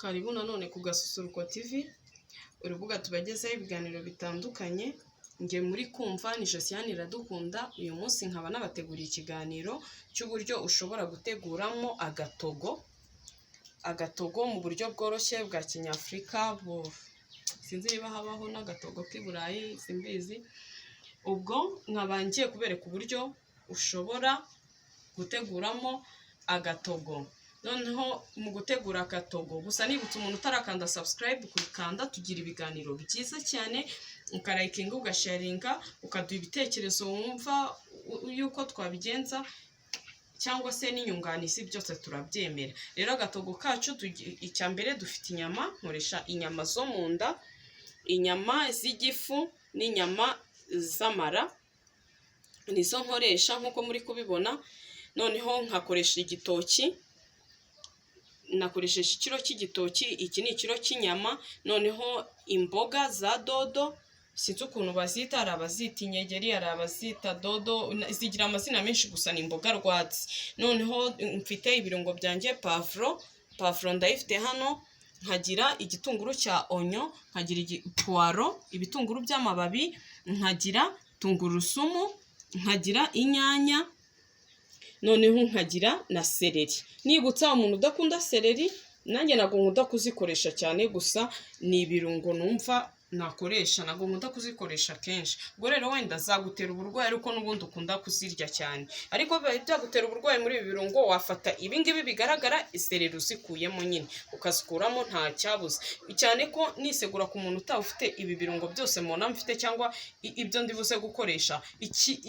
Karibu nanone ku Gasusuruko TV, urubuga tubagezaho ibiganiro bitandukanye. Nge muri kumva ni Josiane Iradukunda. Uyu munsi nkaba nabateguriye ikiganiro cy'uburyo ushobora guteguramo agatogo mu buryo bworoshye bwa Kinyafurika. Sinzi niba habaho n'agatogo k'i Burayi, simbizi. Ubwo nkabangiye kubereka uburyo ushobora guteguramo agatogo. Noneho mu gutegura agatogo, gusa nibutse umuntu utarakanda subscribe kuyikanda, tugira ibiganiro byiza cyane, ukarayikinga, ugasharinga, ukaduha ibitekerezo wumva yuko twabigenza cyangwa se n'inyunganizi, byose turabyemera. Rero agatogo kacu icya mbere dufite inyama. Nkoresha inyama zo mu nda, inyama z'igifu n'inyama z'amara, nizo nkoresha nk'uko muri kubibona. Noneho nkakoresha igitoki, nakoresheje ikiro cy'igitoki, iki ni ikiro cy'inyama. Noneho imboga za dodo, sinzi ukuntu bazita, hari abazita inyegeri, hari abazita dodo, zigira amazina menshi, gusa ni imboga rwatsi. Noneho mfite ibirungo byanjye, pavuro ndayifite hano, nkagira igitunguru cya onyo, nkagira puwaro, ibitunguru by'amababi, nkagira tungurusumu, nkagira inyanya, noneho nkagira na seleri. Nibutsa umuntu udakunda seleri, nanjye ntabwo nkunda kuzikoresha cyane, gusa ni ibirungo numva nakoresha, ntabwo nkunda kuzikoresha kenshi. Ubwo rero wenda zagutera uburwayi, ariko n'ubundi ukunda kuzirya cyane. Ariko byagutera uburwayi muri ibi birungo, wafata ibingibi bigaragara, seleri uzikuyemo nyine ukazikuramo, nta cyabuze. Cyane ko nisegura ku muntu utafite ibi birungo byose mubona mfite, cyangwa ibyo ndibuze gukoresha.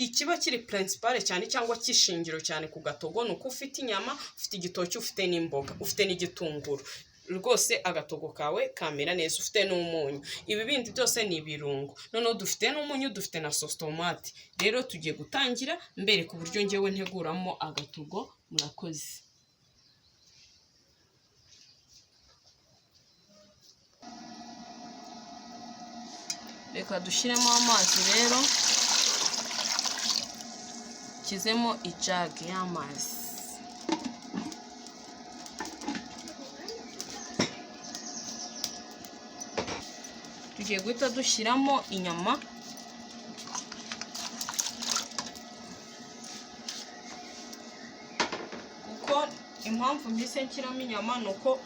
Ikiba kiri principale cyane cyangwa kishingiro cyane ku gatogo, ni uko ufite inyama, ufite igitoki, ufite n'imboga, ufite n'igitunguru. Rwose agatogo kawe kamera neza, ufite n'umunyu. Ibi bindi byose ni ibirungo. Noneho dufite n'umunyu, dufite na sauce tomate. Rero tugiye gutangira mbereka uburyo ngewe nteguramo agatogo. Murakoze. Reka dushyiremo amazi rero, kizemo ijage y'amazi. Tugiye guhita dushyiramo inyama, kuko impamvu mbise nshyiramo inyama ni uko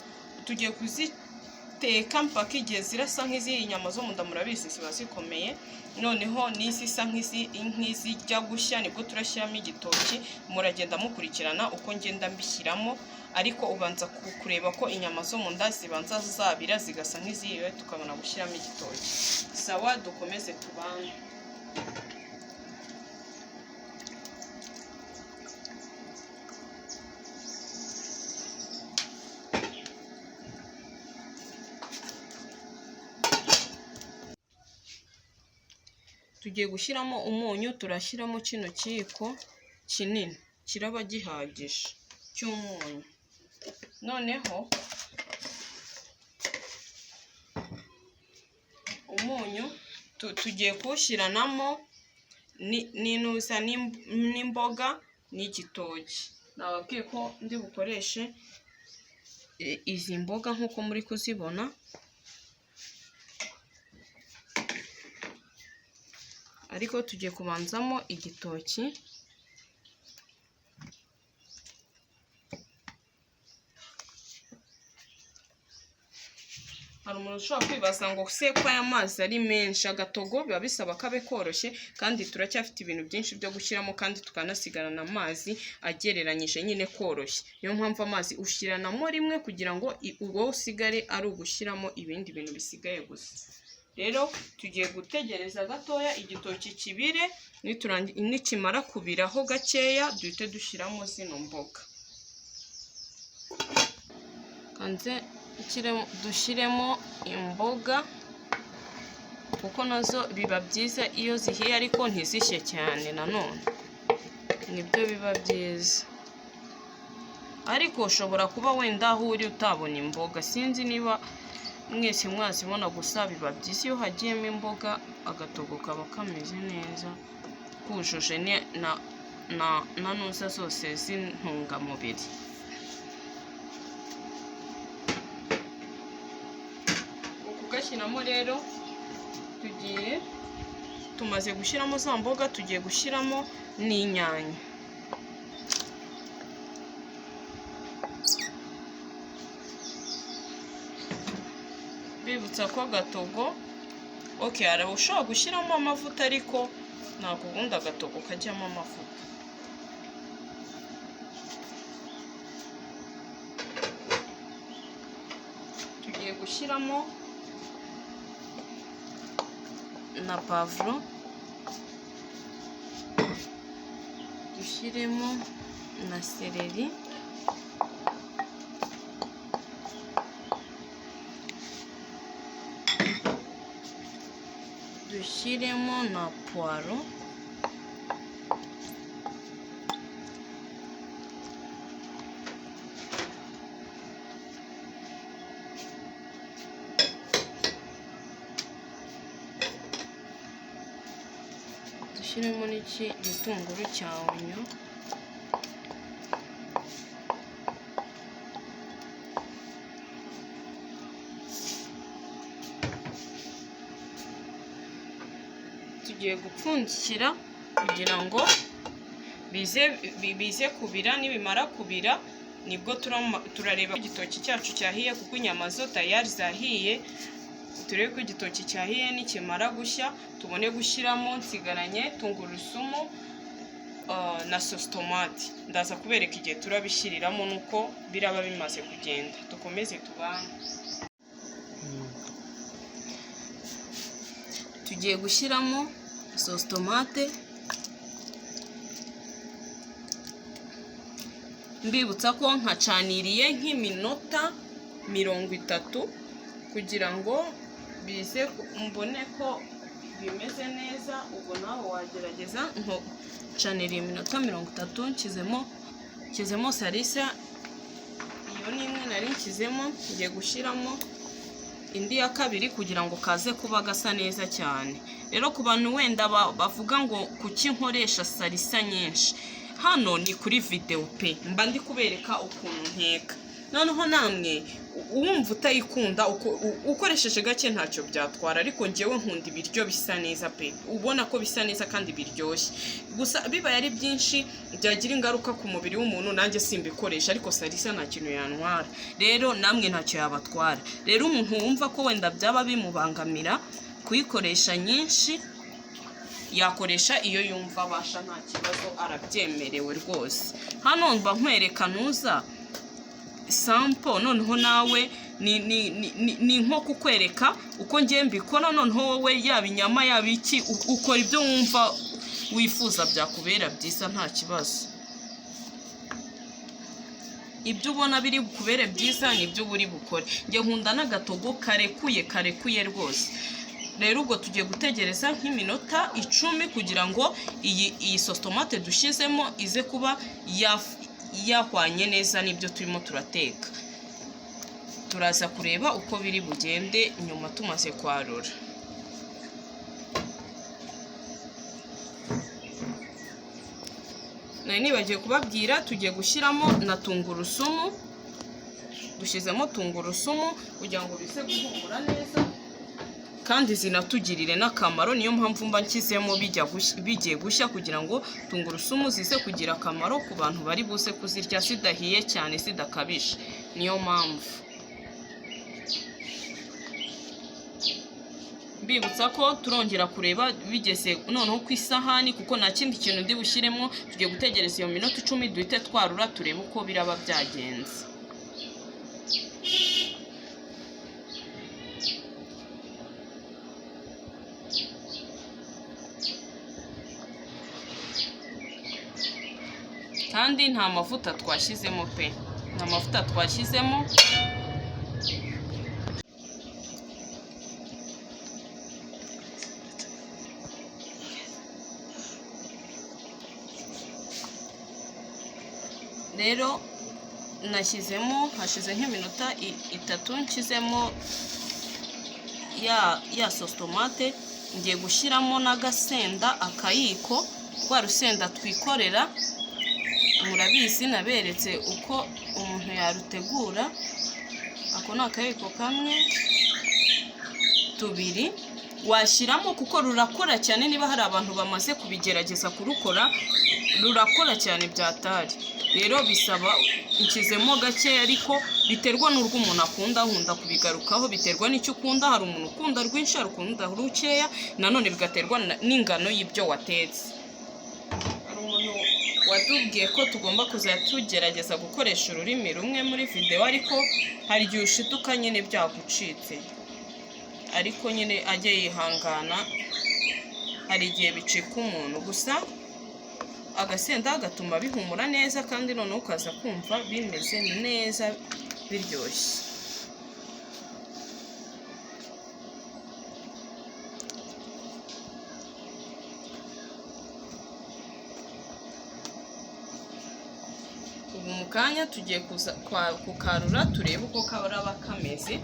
tugiye kuziteka mpaka igihe zirasa nk'izi nyama zo mu nda, murabizi ziba zikomeye. Noneho n'izisa nk'izijya gushya nibwo turashyiramo igitoki. Muragenda mukurikirana uko ngenda mbishyiramo, ariko ubanza kureba ko inyama zo mu nda zibanza zabira zigasa nk'izihiwe, tukabona gushyiramo igitoki. Sawa, dukomeze tubane. Tugiye gushyiramo umunyu, turashyiramo kino kiyiko kinini, kiraba gihagije cy'umunyu. Noneho umunyu tugiye kuwushyiranamo n'inusa n'imboga n'igitoki. Nababwiye ko ndi bukoreshe izi mboga nk'uko muri kuzibona. Ariko tugiye kubanzamo igitoki. Hari umuntu ushobora kwibaza ngo se ko aya mazi ari menshi, agatogo biba bisaba kabe koroshye, kandi turacyafite ibintu byinshi byo gushyiramo, kandi tukanasigarana amazi agereranyije nyine koroshye. Niyo mpamvu amazi ushyiranamo rimwe kugira ngo wowe usigare ari ugushyiramo ibindi bintu bisigaye gusa. Rero tugiye gutegereza gatoya igitoki kibire, nikimara kubiraho gakeya duhite dushyiramo zino mboga. Kanze dushyiremo imboga, kuko nazo biba byiza iyo zihiye, ariko ntizishye cyane. Nanone nibyo biba byiza, ariko ushobora kuba wenda aho uri utabona imboga. Sinzi niba mwese mwazibona, gusa biba byiza iyo hagiyemo imboga, agatogo kaba kameze neza, kujuje na nuza zose z'intungamubiri. kugashyiramo rero tumaze gushyiramo za mboga, tugiye gushyiramo n'inyanya. Bibutsa ko Gatogo hari ushobora gushyiramo amavuta, ariko ntabwo ubundi Agatogo kajyamo amavuta. Tugiye gushyiramo na pavuro, dushyiremo na seleri, dushyiremo na puwaro, dushyiremo n'iki gitunguru cya onyo, tugiye gupfundikira kugira ngo bize kubira. Nibimara kubira nibwo turareba igitoki cyacu cyahiye, kuko inyama zo tayari zahiye. Turebe ko igitoki cyahiye, nikimara gushya tubone gushyiramo, nsigaranye tungurusumu na sauce tomate. Ndaza kubereka igihe turabishyiriramo nuko biraba bimaze kugenda. Dukomeze tubane. Tugiye gushyiramo sauce tomate, mbibutsa ko nkacaniriye nk'iminota 30 kugira ngo bize mbone ko bimeze neza. Ubwo nawe wagerageza nko caniriye iminota 30, nshyizemo salisa. Iyo ni imwe nari nshyizemo, ngiye gushyiramo indi ya kabiri kugira ngo kaze kuba gasa neza cyane. Rero ku bantu wenda bavuga ngo kuki nkoresha salisa nyinshi, hano ni kuri video pe, mba ndi kubereka ukuntu nteka. Noneho namwe uwumva utayikunda ukoresheje gake ntacyo byatwara, ariko ngewe nkunda ibiryo bisa neza pe, ubona ko bisa neza kandi biryoshye. Gusa bibaye ari byinshi byagira ingaruka ku mubiri w'umuntu, nanjye simbikoresha, ariko salisa nta kintu yantwara. Rero namwe ntacyo yabatwara. Rero umuntu wumva ko wenda byaba bimubangamira kuyikoresha nyinshi, yakoresha iyo yumva abasha, nta kibazo, arabyemerewe rwose. Hano mba nkwereka nuza sample, noneho nawe ni nko kukwereka uko ngiye mbikora. Noneho wowe yaba inyama yaba iki, ukora ibyo wumva wifuza byakubera byiza, nta kibazo. Ibyo ubona biri bukubere byiza nibyo buri bukore. Nge nkunda n'Agatogo karekuye rwose. Rero ubwo tugiye gutegereza nk'iminota 10 kugira ngo iyi sauce tomate dushyizemo ize kuba yahwanye neza n'ibyo turimo turateka. Turaza kureba uko biri bugende nyuma tumaze kwarura. Nibagiye kubabwira, tugiye gushyiramo na tungurusumu. Dushyizemo tungurusumu kugira ngo bize guhumura neza kandi zinatugirire n'akamaro. Niyo mpamvu mba nshyizemo bigiye gushya, kugira ngo tungurusumu zize kugira akamaro ku bantu bari buze kuzirya zidahiye cyane, zidakabije. Niyo mpamvu mbibutsa ko turongera kureba bigeze noneho ku isahani, kuko nta kindi kintu ndi bushyiremo. Tugiye gutegereza iyo minota 10 duhite twarura, turebe uko biraba byagenze. Kandi nta mavuta twashyizemo pe, nta mavuta twashyizemo. Rero hashize nk'iminota 3 nshyizemo ya sauce tomate. Ngiye gushyiramo n'agasenda, akayiko, rwa rusenda twikorera. Murabizi naberetse uko umuntu yarutegura. Ako ni akayiko kamwe. tubiri washyiramo, kuko rurakora cyane. Niba hari abantu bamaze kubigerageza kurukora, rurakora cyane byatari. Rero bisaba ikizemo gake, ariko biterwa n'urwo umuntu akunda. Nkunda kubigarukaho, biterwa n'icyo ukunda. Hari umuntu ukunda rwinshi, hari ukunda rukeya, nanone bigaterwa n'ingano y'ibyo watetse. Hari umuntu watubwiye ko tugomba kuzajya tugerageza gukoresha ururimi rumwe muri video, ariko hari igihe ushituka nyine byagucitse, ariko nyine ajye yihangana, hari igihe bicika umuntu. Gusa agasenda gatuma bihumura neza, kandi noneho ukaza kumva bimeze neza biryoshye. Ubu mu kanya tugiye kukarura turebe uko karaba kameze.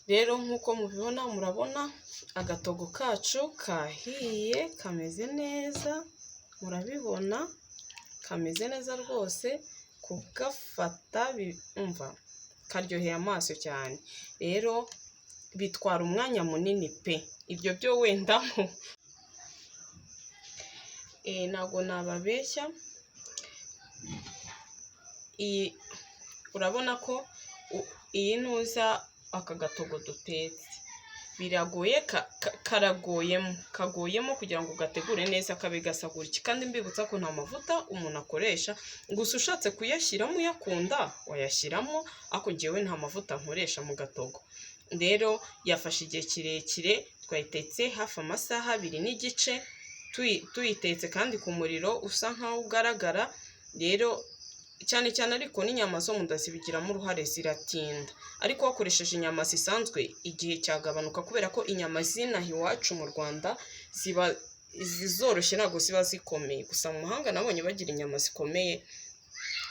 Rero nk'uko mubibona, murabona agatogo kacu kahiye, kameze neza. Murabibona kameze neza rwose, kugafata umva karyoheye amaso cyane. Rero bitwara umwanya munini pe, ibyo byo wenda ntabwo nababeshya. Urabona ko iyi ntuza aka gatogo dutetse biragoye, kagoyemo kugira ngo gategure neza kabe gasa gutya. Kandi mbibutsa ko nta mavuta umuntu akoresha, gusa ushatse kuyashyiramo uyakunda wayashyiramo, ariko njyewe nta mavuta nkoresha mu gatogo. Rero yafashe igihe kirekire, twayitetse hafi amasaha 2 n'igice tuyitetse, kandi ku muriro usa nkaho ugaragara. Rero cyane cyane ariko n'inyama zo mu nda zibigiramo uruhare, ziratinda. Ariko wakoresheje inyama zisanzwe igihe cyagabanuka, kubera ko inyama z'inaha iwacu mu Rwanda ziba zoroshye, ntabwo ziba zikomeye. Gusa mu mahanga nabonye bagira inyama zikomeye,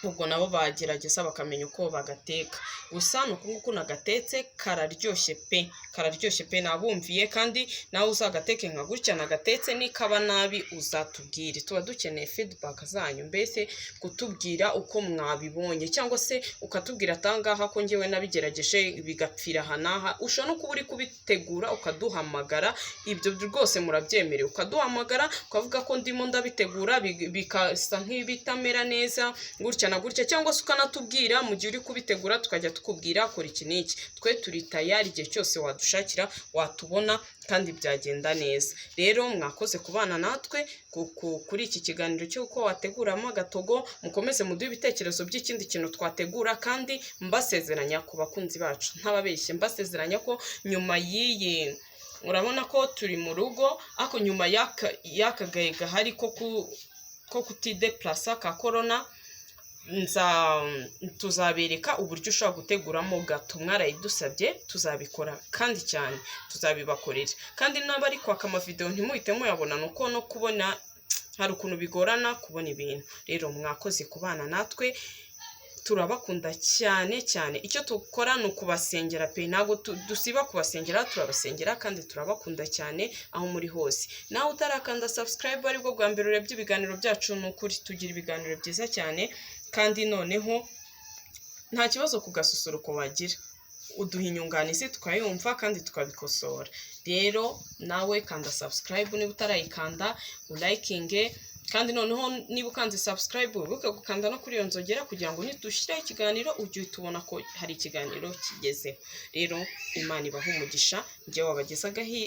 ubwo nabo bagerageza bakamenya uko bagateka. Gusa nuko nguko nagatetse kararyoshye pe, nabumviye. Kandi nawe uzagateke nka gutya nagatetse, nikaba nabi uzatubwire. Tuba dukeneye feedback zanyu, mbese kutubwira uko mwabibonye, cyangwa se ukatubwira atangaha ko ngewe nabigerageje bigapfira aha n'aha. Ushobora no kuba uri kubitegura ukaduhamagara, ibyo rwose murabyemerewe. Ukaduhamagara ukavuga ko ndimo ndabitegura bikasa nk'ibitamera neza gutya na gutya, cyangwa se ukanatubwira mu gihe uri kubitegura, tukajya tukubwira kora iki n'iki. Twe turi tayari igihe cyose wadushakira watubona, kandi byagenda neza. Rero mwakoze kubana natwe kuri iki kiganiro cy'uko wateguramo agatogo. Mukomeze muduhe ibitekerezo by'ikindi kintu twategura, kandi mbasezeranya ku bakunzi bacu, ntababeshye, mbasezeranya ko nyuma y'iyi, urabona ko turi mu rugo, ariko nyuma y'akagaye gahari ko kutideplasa ka corona, tuzabereka uburyo ushobora guteguramo gato. Mwarayidusabye, tuzabikora kandi cyane tuzabibakorera. Kandi n'abari kwaka amavideo ntimuhite muyabona, nuko no kubona hari ukuntu bigorana kubona ibintu. Rero mwakoze kubana natwe, turabakunda cyane cyane. Icyo tukora ni ukubasengera pe, ntabwo dusiba kubasengera, turabasengera kandi turabakunda cyane aho muri hose. Nawe utarakanda subscribe aribwo bwa mbere urebye ibiganiro byacu, ni ukuri tugira ibiganiro byiza cyane. Kandi noneho nta kibazo ku gasusuruko wagira, uduha inyunganizi tukayumva kandi tukabikosora. Rero nawe kanda subscribe niba utarayikanda, ulayikinge. Kandi noneho niba ukanze subscribe wibuke gukanda no kuri iyo nzogera, kugira ngo nidushyiraho ikiganiro ujye tubona ko hari ikiganiro kigezeho. Rero Imana ibahe umugisha. Njye wabagezagaho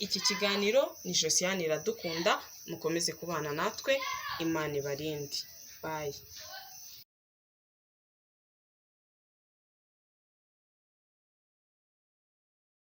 iki kiganiro ni Josiane Iradukunda. Mukomeze kubana natwe, Imana ibarinde. Bye.